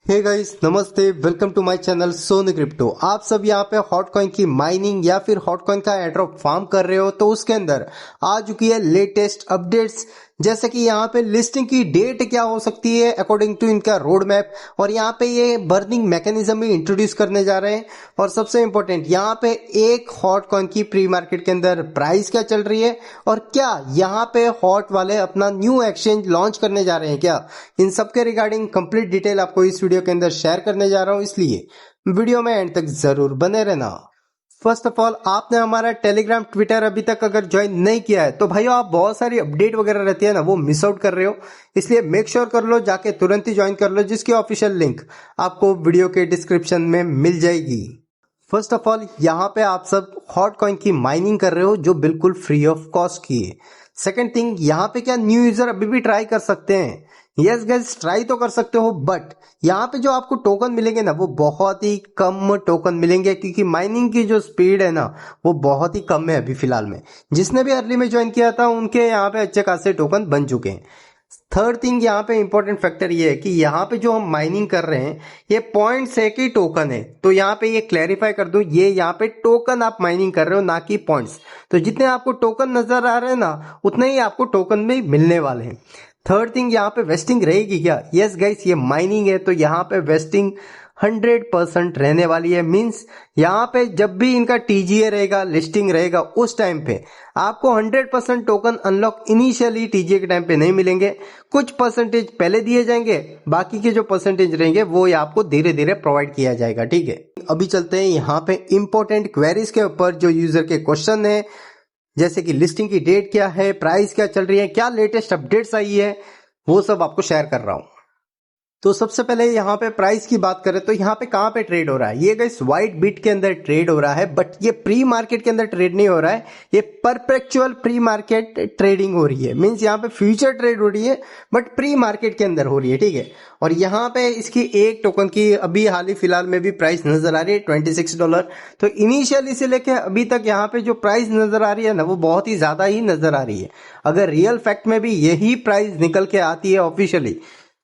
हे guys, नमस्ते। Welcome to my channel Sonu Crypto. आप सब यहाँ पे हॉट कॉइन की माइनिंग या फिर हॉट कॉइन का एयरड्रॉप फार्म कर रहे हो तो उसके अंदर आ चुकी है लेटेस्ट अपडेट्स। जैसे कि यहाँ पे लिस्टिंग की डेट क्या हो सकती है अकॉर्डिंग टू इनका रोड मैप, और यहाँ पे ये बर्निंग मैकेनिज्म भी इंट्रोड्यूस करने जा रहे हैं। और सबसे इंपॉर्टेंट यहाँ पे एक हॉट कॉइन की प्री मार्केट के अंदर प्राइस क्या चल रही है, और क्या यहाँ पे हॉट वाले अपना न्यू एक्सचेंज लॉन्च करने जा रहे हैं क्या, इन सब के रिगार्डिंग कंप्लीट डिटेल आपको इस वीडियो के अंदर शेयर करने जा रहा हूं, इसलिए वीडियो में एंड तक जरूर बने रहना। फर्स्ट ऑफ ऑल, आपने हमारा टेलीग्राम ट्विटर अभी तक अगर ज्वाइन नहीं किया है तो भाइयों आप बहुत सारी अपडेट वगैरह रहती है ना, वो मिस आउट कर रहे हो, इसलिए मेक श्योर कर लो, जाके तुरंत ही ज्वाइन कर लो, जिसकी ऑफिशियल लिंक आपको वीडियो के डिस्क्रिप्शन में मिल जाएगी। फर्स्ट ऑफ ऑल, यहाँ पे आप सब हॉट कॉइन की माइनिंग कर रहे हो जो बिल्कुल फ्री ऑफ कॉस्ट की है। सेकेंड थिंग, यहाँ पे क्या न्यू यूजर अभी भी ट्राई कर सकते हैं? यस गाइस, ट्राई तो कर सकते हो, बट यहाँ पे जो आपको टोकन मिलेंगे ना वो बहुत ही कम टोकन मिलेंगे, क्योंकि माइनिंग की जो स्पीड है ना वो बहुत ही कम है अभी फिलहाल में। जिसने भी अर्ली में ज्वाइन किया था उनके यहाँ पे अच्छे खासे टोकन बन चुके हैं। थर्ड थिंग, यहाँ पे इंपॉर्टेंट फैक्टर ये है कि यहाँ पे जो हम माइनिंग कर रहे हैं ये पॉइंट्स है कि टोकन है, तो यहाँ पे ये क्लैरिफाई कर दूं, ये यहाँ पे टोकन आप माइनिंग कर रहे हो ना कि पॉइंट्स। तो जितने आपको टोकन नजर आ रहे हैं ना उतने ही आपको टोकन भी मिलने वाले हैं। थर्ड थिंग, यहाँ पे वेस्टिंग रहेगी क्या? यस गाइस, ये माइनिंग है तो यहाँ पे वेस्टिंग 100% रहने वाली है। मींस यहाँ पे जब भी इनका टीजीए रहेगा, लिस्टिंग रहेगा, उस टाइम पे आपको 100% टोकन अनलॉक इनिशियली टीजीए के टाइम पे नहीं मिलेंगे। कुछ परसेंटेज पहले दिए जाएंगे, बाकी के जो परसेंटेज रहेंगे वो आपको धीरे धीरे प्रोवाइड किया जाएगा। ठीक है, अभी चलते हैं यहाँ पे इंपॉर्टेंट क्वेरीज के ऊपर जो यूजर के क्वेश्चन है, जैसे कि लिस्टिंग की डेट क्या है, प्राइस क्या चल रही है, क्या लेटेस्ट अपडेट्स आई है, वो सब आपको शेयर कर रहा हूं। तो सबसे पहले यहाँ पे प्राइस की बात करें तो यहाँ पे कहाँ पे ट्रेड हो रहा है? ये गाइस व्हाइट बिट के अंदर ट्रेड हो रहा है, बट ये प्री मार्केट के अंदर ट्रेड नहीं हो रहा है, ये परपेचुअल प्री मार्केट ट्रेडिंग हो रही है। मींस यहाँ पे फ्यूचर ट्रेड हो रही है बट प्री मार्केट के अंदर हो रही है। ठीक है, और यहाँ पे इसकी एक टोकन की अभी हाल ही फिलहाल में भी प्राइस नजर आ रही है $26। तो इनिशियली से लेके अभी तक यहाँ पे जो प्राइस नजर आ रही है ना वो बहुत ही ज्यादा ही नजर आ रही है। अगर रियल फैक्ट में भी यही प्राइस निकल के आती है ऑफिशियली,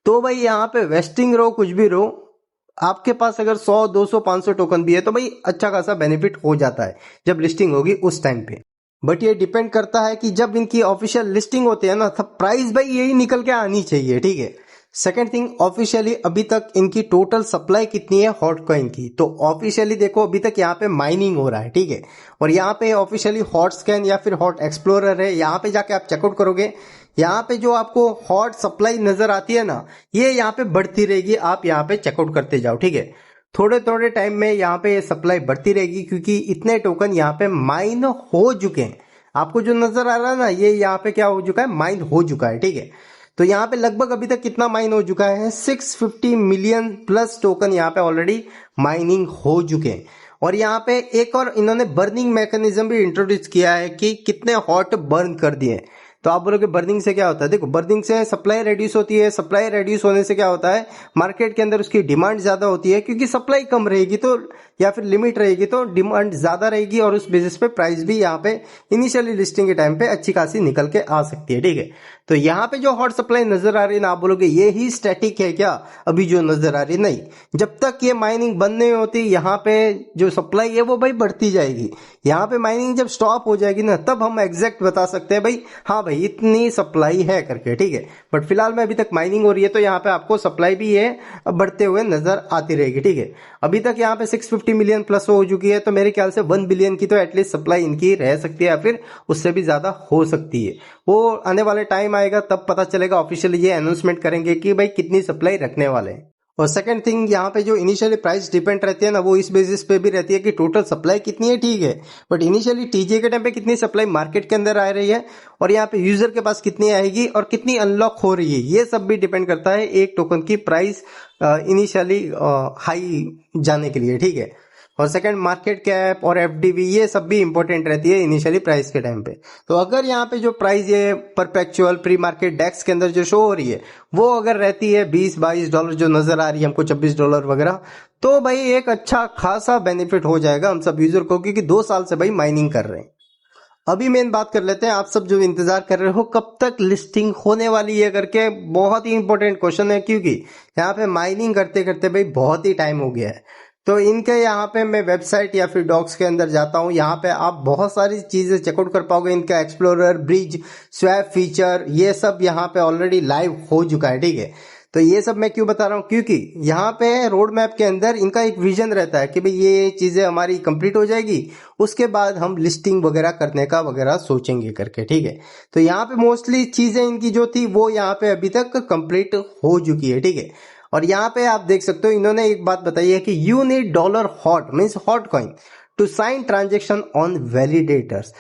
तो भाई यहाँ पे वेस्टिंग रो कुछ भी रो, आपके पास अगर 100 200 500 टोकन भी है तो भाई अच्छा खासा बेनिफिट हो जाता है जब लिस्टिंग होगी उस टाइम पे। बट ये डिपेंड करता है कि जब इनकी ऑफिशियल लिस्टिंग होती है ना तब प्राइस भाई यही निकल के आनी चाहिए। ठीक है, सेकेंड थिंग, ऑफिशियली अभी तक इनकी टोटल सप्लाई कितनी है हॉट कॉइन की? तो ऑफिशियली देखो अभी तक यहाँ पे माइनिंग हो रहा है। ठीक है, और यहाँ पे ऑफिशियली हॉट स्कैन या फिर हॉट एक्सप्लोरर है, यहाँ पे जाके आप चेकआउट करोगे, यहाँ पे जो आपको हॉट सप्लाई नजर आती है ना ये यहाँ पे बढ़ती रहेगी, आप यहाँ पे चेकआउट करते जाओ। ठीक है, थोड़े थोड़े टाइम में यहाँ पे सप्लाई बढ़ती रहेगी क्योंकि इतने टोकन यहाँ पे माइन हो चुके हैं। आपको जो नजर आ रहा है ना ये यहाँ पे क्या हो चुका है, माइन हो चुका है। ठीक है, तो यहाँ पे लगभग अभी तक कितना माइन हो चुका है, 650 मिलियन प्लस टोकन यहाँ पे ऑलरेडी माइनिंग हो चुके हैं। और यहाँ पे एक और इन्होंने बर्निंग मैकेनिज्म भी इंट्रोड्यूस किया है कि कितने हॉट बर्न कर दिए। तो आप बोलोगे बर्निंग से क्या होता है? देखो, बर्निंग से सप्लाई रेड्यूस होती है, सप्लाई रेड्यूस होने से क्या होता है, मार्केट के अंदर उसकी डिमांड ज्यादा होती है, क्योंकि सप्लाई कम रहेगी तो या फिर लिमिट रहेगी तो डिमांड ज्यादा रहेगी, और उस बेसिस पे प्राइस भी यहाँ पे इनिशियली लिस्टिंग के टाइम पे अच्छी खासी निकल के आ सकती है। ठीक है, तो यहाँ पे जो हॉट सप्लाई नजर आ रही है ना, आप बोलोगे ये ही स्टैटिक है क्या अभी जो नजर आ रही है? नहीं, जब तक ये माइनिंग बंद नहीं होती यहाँ पे जो सप्लाई है वो भाई बढ़ती जाएगी। यहाँ पे माइनिंग जब स्टॉप हो जाएगी ना तब हम एग्जैक्ट बता सकते हैं भाई हाँ भाई इतनी सप्लाई है करके। ठीक है, बट फिलहाल में अभी तक माइनिंग हो रही है तो यहाँ पे आपको सप्लाई भी है बढ़ते हुए नजर आती रहेगी। ठीक है, अभी तक यहाँ पे 650 मिलियन प्लस हो चुकी है, तो मेरे ख्याल से 1 बिलियन की तो एटलीस्ट सप्लाई इनकी रह सकती है या फिर उससे भी ज्यादा हो सकती है। वो आने वाले टाइम आएगा तब पता चलेगा, ऑफिशियली ये अनाउंसमेंट करेंगे कि भाई कितनी सप्लाई रखने वाले हैं। और सेकंड थिंग, यहाँ पे जो इनिशियली प्राइस डिपेंड रहती है ना वो इस बेसिस पे भी रहती है कि टोटल सप्लाई कितनी है। ठीक है, बट इनिशियली टीजे के टाइम पे कितनी सप्लाई मार्केट के अंदर आ रही है और यहाँ पे यूजर के पास कितनी आएगी और कितनी अनलॉक हो रही है, ये सब भी डिपेंड करता है एक टोकन की प्राइस इनिशियली हाई जाने के लिए। ठीक है, और सेकंड, मार्केट कैप और एफडीवी ये सब भी इंपॉर्टेंट रहती है इनिशियली प्राइस के टाइम पे। तो अगर यहाँ पे जो प्राइस ये परपेचुअल प्री मार्केट डेक्स के अंदर जो शो हो रही है वो अगर रहती है $20-22 जो नजर आ रही है हमको, $26 वगैरह, तो भाई एक अच्छा खासा बेनिफिट हो जाएगा हम सब यूजर को, क्योंकि 2 साल से भाई माइनिंग कर रहे हैं। अभी मेन बात कर लेते हैं, आप सब जो इंतजार कर रहे हो कब तक लिस्टिंग होने वाली है करके, बहुत ही इंपॉर्टेंट क्वेश्चन है, क्योंकि यहाँ पे माइनिंग करते करते भाई बहुत ही टाइम हो गया है। तो इनके यहाँ पे मैं वेबसाइट या फिर डॉक्स के अंदर जाता हूँ, यहाँ पे आप बहुत सारी चीजें चेकआउट कर पाओगे। इनका एक्सप्लोरर, ब्रिज, स्वैप फीचर, ये सब यहाँ पे ऑलरेडी लाइव हो चुका है, ठीक है। तो ये सब मैं क्यों बता रहा हूँ, क्योंकि यहाँ पे रोड मैप के अंदर इनका एक विजन रहता है कि भाई ये चीजें हमारी कंप्लीट हो जाएगी, उसके बाद हम लिस्टिंग वगैरह करने का वगैरह सोचेंगे करके, ठीक है। तो यहाँ पे मोस्टली चीजें इनकी जो थी वो यहाँ पे अभी तक कंप्लीट हो चुकी है, ठीक है। और यहाँ पे आप देख सकते हो इन्होंने एक बात बताई है कि you need dollar hot means hot coin to sign transaction on validators.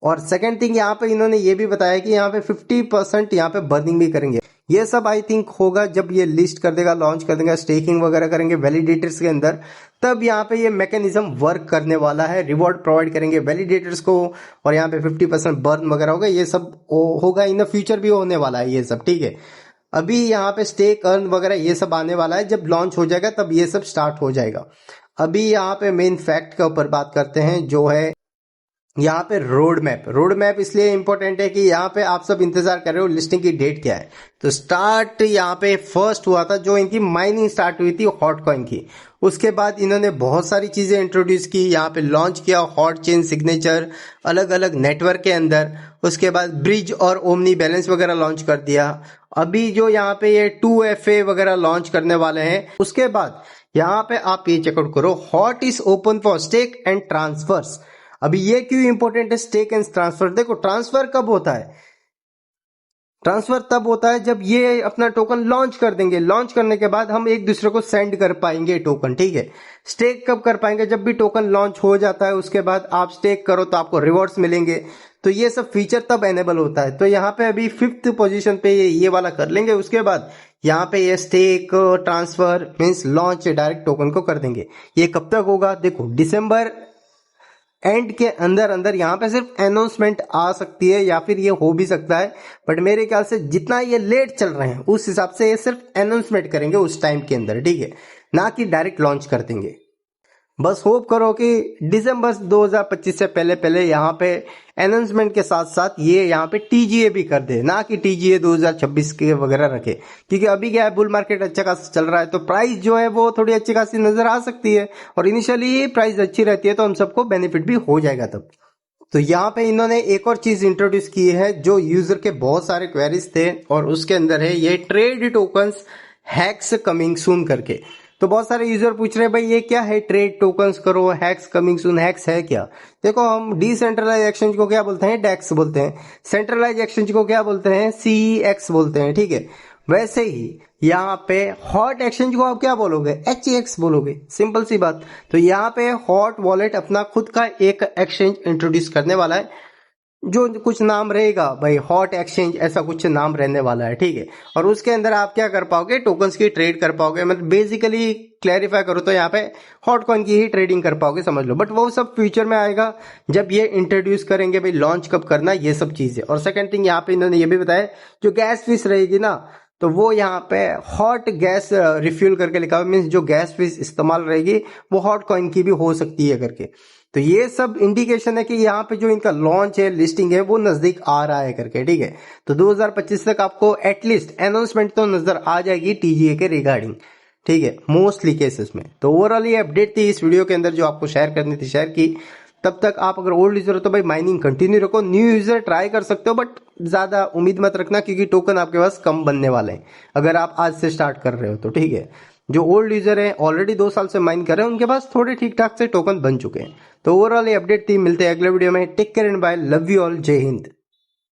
और सेकंड थिंग यहाँ पे इन्होंने ये भी बताया कि यहाँ पे 50% यहाँ पे बर्निंग भी करेंगे। ये सब आई थिंक होगा जब ये लिस्ट कर देगा, लॉन्च कर देगा, स्टेकिंग वगैरह करेंगे वैलिडेटर्स के अंदर, तब यहाँ पे ये मैकेनिज्म वर्क करने वाला है। रिवॉर्ड प्रोवाइड करेंगे वैलिडेटर्स को और यहाँ पे 50% बर्न वगैरह होगा। ये सब होगा इन द फ्यूचर भी होने वाला है ये सब, ठीक है। अभी यहाँ पे स्टेक अर्न वगैरह ये सब आने वाला है, जब लॉन्च हो जाएगा तब ये सब स्टार्ट हो जाएगा। अभी यहाँ पे मेन फैक्ट के ऊपर बात करते हैं, जो है यहाँ पे रोड मैप। रोड मैप इसलिए इंपॉर्टेंट है कि यहाँ पे आप सब इंतजार कर रहे हो लिस्टिंग की डेट क्या है। तो स्टार्ट यहाँ पे फर्स्ट हुआ था जो इनकी माइनिंग स्टार्ट हुई थी हॉट कॉइन की। उसके बाद इन्होंने बहुत सारी चीजें इंट्रोड्यूस की, यहाँ पे लॉन्च किया हॉट चेन सिग्नेचर अलग अलग नेटवर्क के अंदर। उसके बाद ब्रिज और ओमनी बैलेंस वगैरह लॉन्च कर दिया। अभी जो यहाँ पे ये 2FA वगैरह लॉन्च करने वाले हैं। उसके बाद यहाँ पे आप ये चेकआउट करो, hot is open for stake and transfers. अभी ये क्यों इंपॉर्टेंट है स्टेक एंड ट्रांसफर? देखो ट्रांसफर कब होता है, ट्रांसफर तब होता है जब ये अपना टोकन लॉन्च कर देंगे, लॉन्च करने के बाद हम एक दूसरे को सेंड कर पाएंगे टोकन, ठीक है। स्टेक कब कर पाएंगे? जब भी टोकन लॉन्च हो जाता है उसके बाद आप स्टेक करो तो आपको रिवॉर्ड्स मिलेंगे। तो ये सब फीचर तब एनेबल होता है। तो यहाँ पे अभी 5th पोजीशन पे ये वाला कर लेंगे। उसके बाद यहाँ पे ये stake transfer means launch direct token को कर देंगे। ये कब तक होगा? देखो दिसंबर एंड के अंदर अंदर यहाँ पे सिर्फ अनाउंसमेंट आ सकती है या फिर ये हो भी सकता है, बट मेरे ख्याल से जितना ये लेट चल रहे हैं उस हिसाब से ये सिर्फ अनाउंसमेंट करेंगे उस टाइम के अंदर, ठीक है, ना कि डायरेक्ट लॉन्च कर देंगे। बस होप करो कि दिसंबर 2025 से पहले पहले यहाँ पे अनाउंसमेंट के साथ साथ ये यहाँ पे टीजीए भी कर दे, ना कि टीजीए 2026 के वगैरह रखे। क्योंकि अभी क्या है, बुल मार्केट अच्छा खासा चल रहा है तो प्राइस जो है वो थोड़ी अच्छी खासी नजर आ सकती है, और इनिशियली प्राइस अच्छी रहती है तो हम सबको बेनिफिट भी हो जाएगा तब। तो यहाँ पे इन्होंने एक और चीज इंट्रोड्यूस की है जो यूजर के बहुत सारे क्वेरीज थे, और उसके अंदर है ये trade tokens hacks coming soon करके। तो बहुत सारे यूजर पूछ रहे हैं भाई ये क्या है, ट्रेड टोकन्स करो हैक्स कमिंग सून, हैक्स है क्या? देखो हम डिसेंट्रलाइज एक्सचेंज को क्या बोलते हैं? डेक्स बोलते हैं। सेंट्रलाइज एक्सचेंज को क्या बोलते हैं? CEX बोलते हैं, ठीक है। वैसे ही यहाँ पे हॉट एक्सचेंज को आप क्या बोलोगे? HEX बोलोगे, सिंपल सी बात। तो यहाँ पे हॉट वॉलेट अपना खुद का एक एक्सचेंज इंट्रोड्यूस करने वाला है, जो कुछ नाम रहेगा भाई हॉट एक्सचेंज, ऐसा कुछ नाम रहने वाला है, ठीक है। और उसके अंदर आप क्या कर पाओगे? टोकन्स की ट्रेड कर पाओगे। मतलब बेसिकली क्लैरिफाई करो तो यहाँ पे हॉट कॉइन की ही ट्रेडिंग कर पाओगे, समझ लो। बट वो सब फ्यूचर में आएगा जब ये इंट्रोड्यूस करेंगे, भाई लॉन्च कब करना, ये सब चीजें। और सेकंड थिंग यहाँ पे इन्होंने ये भी बताया, जो गैस फीस रहेगी ना, तो वो यहाँ पे हॉट गैस रिफ्यूल करके लिखा हुआ, मीन्स जो गैस फीस इस्तेमाल रहेगी वो हॉट कॉइन की भी हो सकती है करके। तो ये सब इंडिकेशन है कि यहाँ पे जो इनका लॉन्च है, लिस्टिंग है, वो नजदीक आ रहा है करके, ठीक है। तो 2025 तक आपको एटलीस्ट अनाउंसमेंट तो नजर आ जाएगी टीजीए के रिगार्डिंग, ठीक है, मोस्टली केसेस में। तो ओवरऑल ये अपडेट थी इस वीडियो के अंदर जो आपको शेयर करनी थी, शेयर की। तब तक आप अगर ओल्ड यूजर हो तो भाई माइनिंग कंटिन्यू रखो, न्यू यूजर ट्राई कर सकते हो, बट ज्यादा उम्मीद मत रखना क्योंकि टोकन आपके पास कम बनने वाले हैं अगर आप आज से स्टार्ट कर रहे हो तो, ठीक है। जो ओल्ड यूजर हैं ऑलरेडी 2 साल से माइन कर रहे हैं उनके पास थोड़े ठीक ठाक से टोकन बन चुके हैं। तो ओवरऑल ये अपडेट थी, मिलते हैं अगले वीडियो में। Take care and bye, love you all, जय हिंद।